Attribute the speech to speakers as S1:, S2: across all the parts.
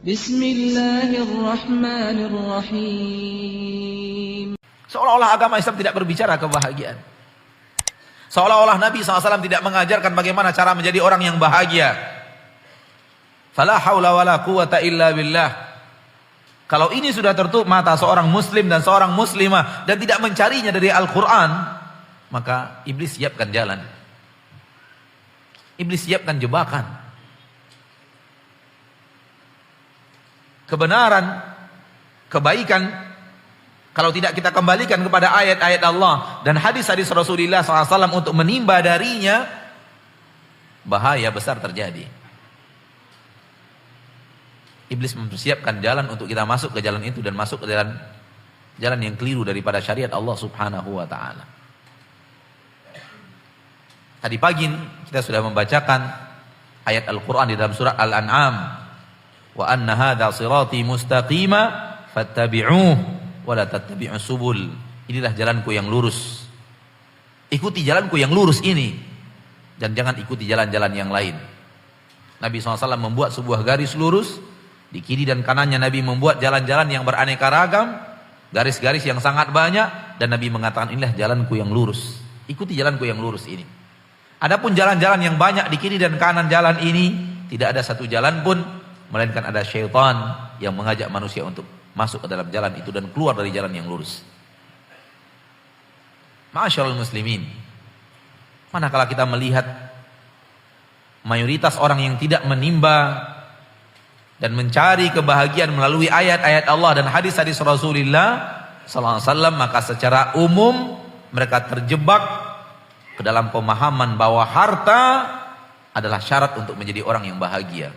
S1: Bismillahirrahmanirrahim.
S2: Seolah-olah agama Islam tidak berbicara kebahagiaan. Seolah-olah Nabi SAW tidak mengajarkan bagaimana cara menjadi orang yang bahagia. Fala haula wala quwata illa billah. Kalau ini sudah tertutup mata seorang muslim dan seorang muslimah dan tidak mencarinya dari Al-Quran, maka iblis siapkan jalan. Iblis siapkan jebakan. Kebenaran, kebaikan, kalau tidak kita kembalikan kepada ayat-ayat Allah dan hadis-hadis Rasulullah SAW untuk menimba darinya, bahaya besar terjadi. Iblis mempersiapkan jalan untuk kita masuk ke jalan itu dan masuk ke jalan yang keliru daripada syariat Allah Subhanahu wa taala. Tadi pagi kita sudah membacakan ayat Al-Qur'an di dalam surah Al-An'am. Wa anna hadza sirati mustaqima fattabi'uh wa la tattabi'us subul. Inilah jalanku yang lurus. Ikuti jalanku yang lurus ini dan jangan ikuti jalan-jalan yang lain. Nabi SAW membuat sebuah garis lurus. Di kiri dan kanannya Nabi membuat jalan-jalan yang beraneka ragam, garis-garis yang sangat banyak, dan Nabi mengatakan inilah jalanku yang lurus. Ikuti jalanku yang lurus ini. Adapun jalan-jalan yang banyak di kiri dan kanan jalan ini, tidak ada satu jalan pun, melainkan ada syaitan yang mengajak manusia untuk masuk ke dalam jalan itu dan keluar dari jalan yang lurus. Ma'asyiral muslimin, manakala kita melihat mayoritas orang yang tidak menimba dan mencari kebahagiaan melalui ayat-ayat Allah dan hadis-hadis Rasulullah sallallahu alaihi wasallam, maka secara umum mereka terjebak ke dalam pemahaman bahwa harta adalah syarat untuk menjadi orang yang bahagia.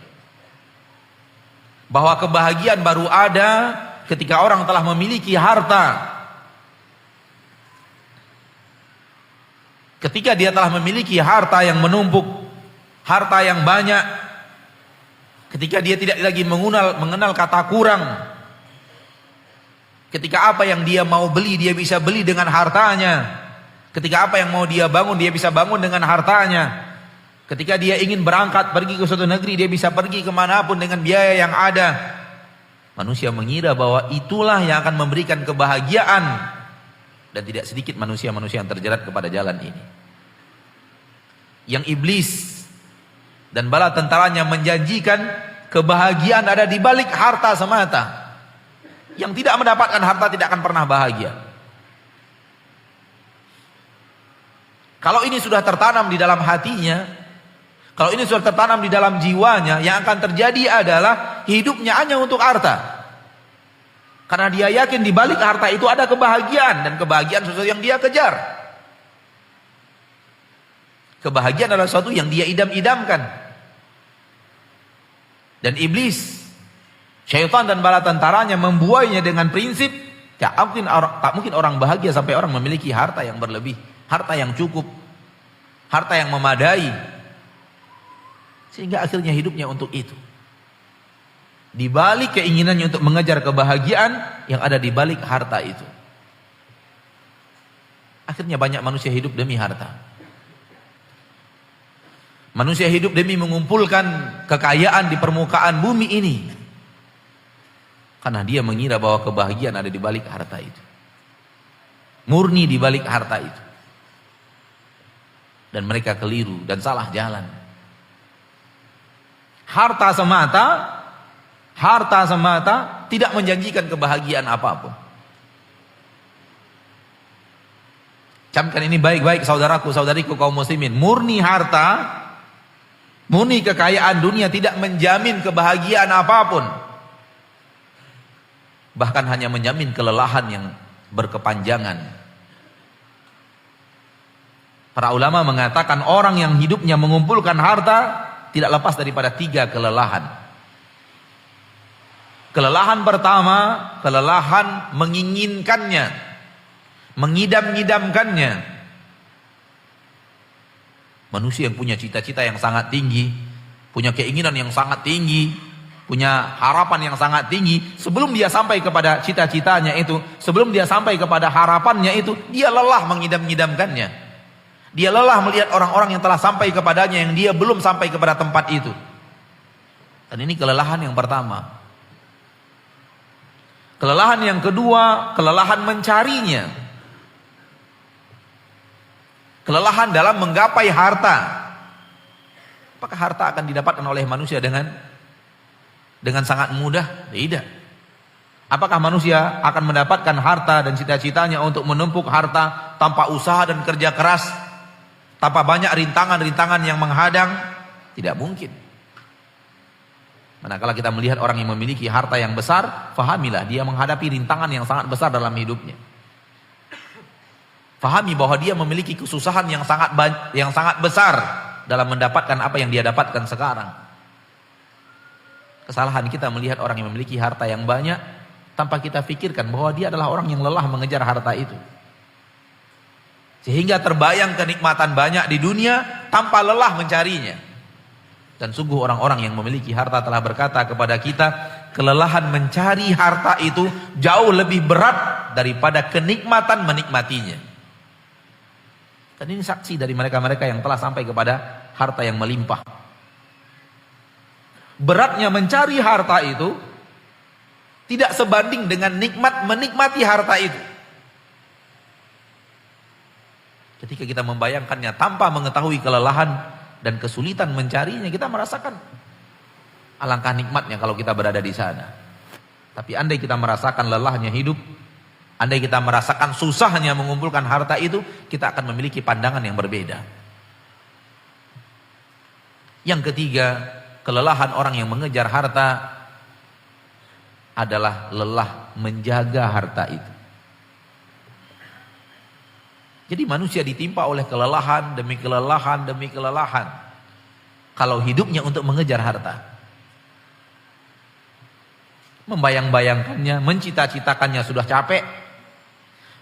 S2: Bahwa kebahagiaan baru ada ketika orang telah memiliki harta. Ketika dia telah memiliki harta yang menumpuk, harta yang banyak, ketika dia tidak lagi mengenal kata kurang. Ketika apa yang dia mau beli, dia bisa beli dengan hartanya. Ketika apa yang mau dia bangun, dia bisa bangun dengan hartanya. Ketika dia ingin berangkat pergi ke suatu negeri, dia bisa pergi kemanapun dengan biaya yang ada. Manusia mengira bahwa itulah yang akan memberikan kebahagiaan. Dan tidak sedikit manusia-manusia yang terjerat kepada jalan ini. Yang iblis dan bala tentaranya menjanjikan kebahagiaan ada di balik harta semata. Yang tidak mendapatkan harta tidak akan pernah bahagia. Kalau ini sudah tertanam di dalam hatinya, kalau ini sudah tertanam di dalam jiwanya, yang akan terjadi adalah hidupnya hanya untuk harta. Karena dia yakin di balik harta itu ada kebahagiaan, dan kebahagiaan sesuatu yang dia kejar. Kebahagiaan adalah sesuatu yang dia idam-idamkan. Dan iblis, syaitan dan bala tentaranya membuainya dengan prinsip tak mungkin orang bahagia sampai orang memiliki harta yang berlebih, harta yang cukup, harta yang memadai, sehingga akhirnya hidupnya untuk itu. Di balik keinginannya untuk mengejar kebahagiaan yang ada di balik harta itu, akhirnya banyak manusia hidup demi harta. Manusia hidup demi mengumpulkan kekayaan di permukaan bumi ini. Karena dia mengira bahwa kebahagiaan ada di balik harta itu. Murni di balik harta itu. Dan mereka keliru dan salah jalan. Harta semata tidak menjanjikan kebahagiaan apapun. Camkan ini baik-baik saudaraku, saudariku kaum muslimin. Murni harta, murni kekayaan dunia tidak menjamin kebahagiaan apapun. Bahkan hanya menjamin kelelahan yang berkepanjangan. Para ulama mengatakan orang yang hidupnya mengumpulkan harta tidak lepas daripada 3 kelelahan. Kelelahan pertama, kelelahan menginginkannya, mengidam-ngidamkannya. Manusia yang punya cita-cita yang sangat tinggi, punya keinginan yang sangat tinggi, punya harapan yang sangat tinggi, sebelum dia sampai kepada cita-citanya itu, sebelum dia sampai kepada harapannya itu, dia lelah mengidam-ngidamkannya. Dia lelah melihat orang-orang yang telah sampai kepadanya yang dia belum sampai kepada tempat itu. Dan ini kelelahan yang pertama. Kelelahan yang kedua, kelelahan mencarinya. Kelelahan dalam menggapai harta. Apakah harta akan didapatkan oleh manusia dengan sangat mudah? Tidak. Apakah manusia akan mendapatkan harta dan cita-citanya untuk menumpuk harta tanpa usaha dan kerja keras, tanpa banyak rintangan-rintangan yang menghadang? Tidak mungkin. Manakala kita melihat orang yang memiliki harta yang besar, fahamilah dia menghadapi rintangan yang sangat besar dalam hidupnya. Fahami bahwa dia memiliki kesusahan yang sangat besar dalam mendapatkan apa yang dia dapatkan sekarang. Kesalahan kita melihat orang yang memiliki harta yang banyak tanpa kita pikirkan bahwa dia adalah orang yang lelah mengejar harta itu. Sehingga terbayang kenikmatan banyak di dunia tanpa lelah mencarinya. Dan sungguh orang-orang yang memiliki harta telah berkata kepada kita, kelelahan mencari harta itu jauh lebih berat daripada kenikmatan menikmatinya. Dan ini saksi dari mereka-mereka yang telah sampai kepada harta yang melimpah. Beratnya mencari harta itu tidak sebanding dengan nikmat menikmati harta itu. Ketika kita membayangkannya tanpa mengetahui kelelahan dan kesulitan mencarinya, kita merasakan alangkah nikmatnya kalau kita berada di sana. Tapi andai kita merasakan lelahnya hidup, andai kita merasakan susahnya mengumpulkan harta itu, kita akan memiliki pandangan yang berbeda. Yang ketiga, kelelahan orang yang mengejar harta adalah lelah menjaga harta itu. Jadi manusia ditimpa oleh kelelahan demi kelelahan demi kelelahan kalau hidupnya untuk mengejar harta. Membayang-bayangkannya, mencita-citakannya sudah capek,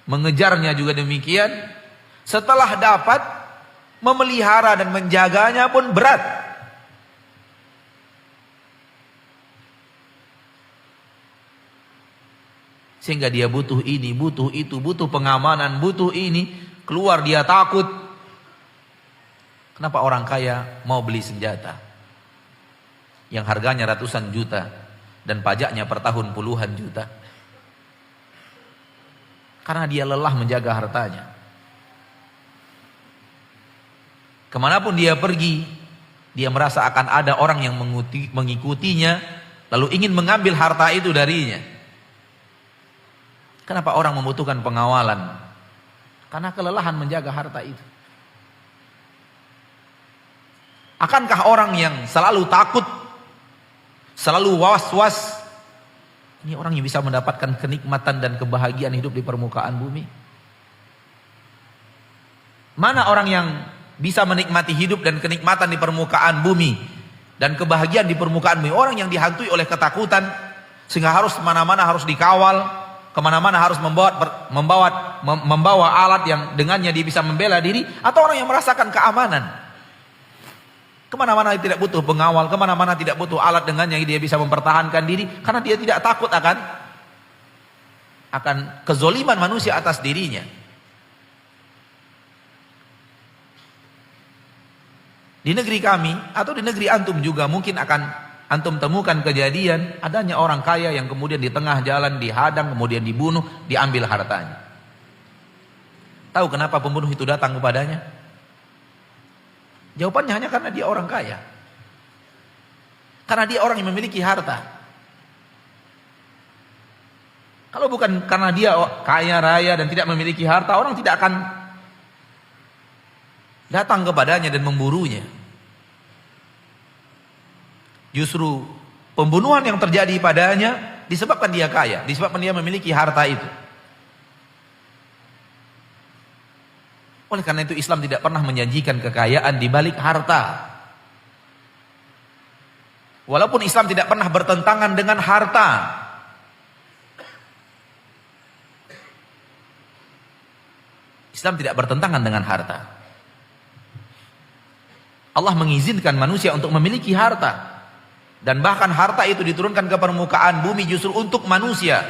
S2: mengejarnya juga demikian. Setelah dapat, memelihara dan menjaganya pun berat. Sehingga dia butuh ini, butuh itu, butuh pengamanan, butuh ini. Keluar dia takut. Kenapa orang kaya mau beli senjata yang harganya ratusan juta dan pajaknya per tahun puluhan juta? Karena dia lelah menjaga hartanya. Kemanapun dia pergi, dia merasa akan ada orang yang mengikutinya, lalu ingin mengambil harta itu darinya. Kenapa orang membutuhkan pengawalan? Karena kelelahan menjaga harta itu. Akankah orang yang selalu takut, selalu was-was, ini orang yang bisa mendapatkan kenikmatan dan kebahagiaan hidup di permukaan bumi? Mana orang yang bisa menikmati hidup dan kenikmatan di permukaan bumi dan kebahagiaan di permukaan bumi? Orang yang dihantui oleh ketakutan sehingga harus kemana-mana harus dikawal, kemana-mana harus membawa alat yang dengannya dia bisa membela diri, atau orang yang merasakan keamanan. Kemana-mana tidak butuh pengawal, kemana-mana tidak butuh alat dengannya dia bisa mempertahankan diri, karena dia tidak takut akan kezoliman manusia atas dirinya. Di negeri kami atau di negeri antum juga mungkin akan antum temukan kejadian adanya orang kaya yang kemudian di tengah jalan dihadang, kemudian dibunuh, diambil hartanya. Tahu kenapa pembunuh itu datang kepadanya? Jawabannya hanya karena dia orang kaya. Karena dia orang yang memiliki harta. Kalau bukan karena dia kaya raya dan tidak memiliki harta, orang tidak akan datang kepadanya dan memburunya. Justru pembunuhan yang terjadi padanya disebabkan dia kaya, disebabkan dia memiliki harta itu. Oleh karena itu Islam tidak pernah menjanjikan kekayaan di balik harta. Walaupun Islam tidak pernah bertentangan dengan harta. Islam tidak bertentangan dengan harta. Allah mengizinkan manusia untuk memiliki harta. Dan bahkan harta itu diturunkan ke permukaan bumi justru untuk manusia.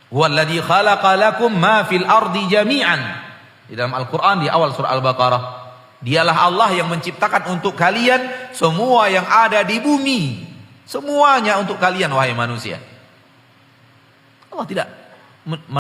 S2: Huwallazi khalaqa lakum ma fil ardi jami'an. Di dalam Al-Quran di awal surah Al-Baqarah. Dialah Allah yang menciptakan untuk kalian semua yang ada di bumi. Semuanya untuk kalian wahai manusia. Allah tidak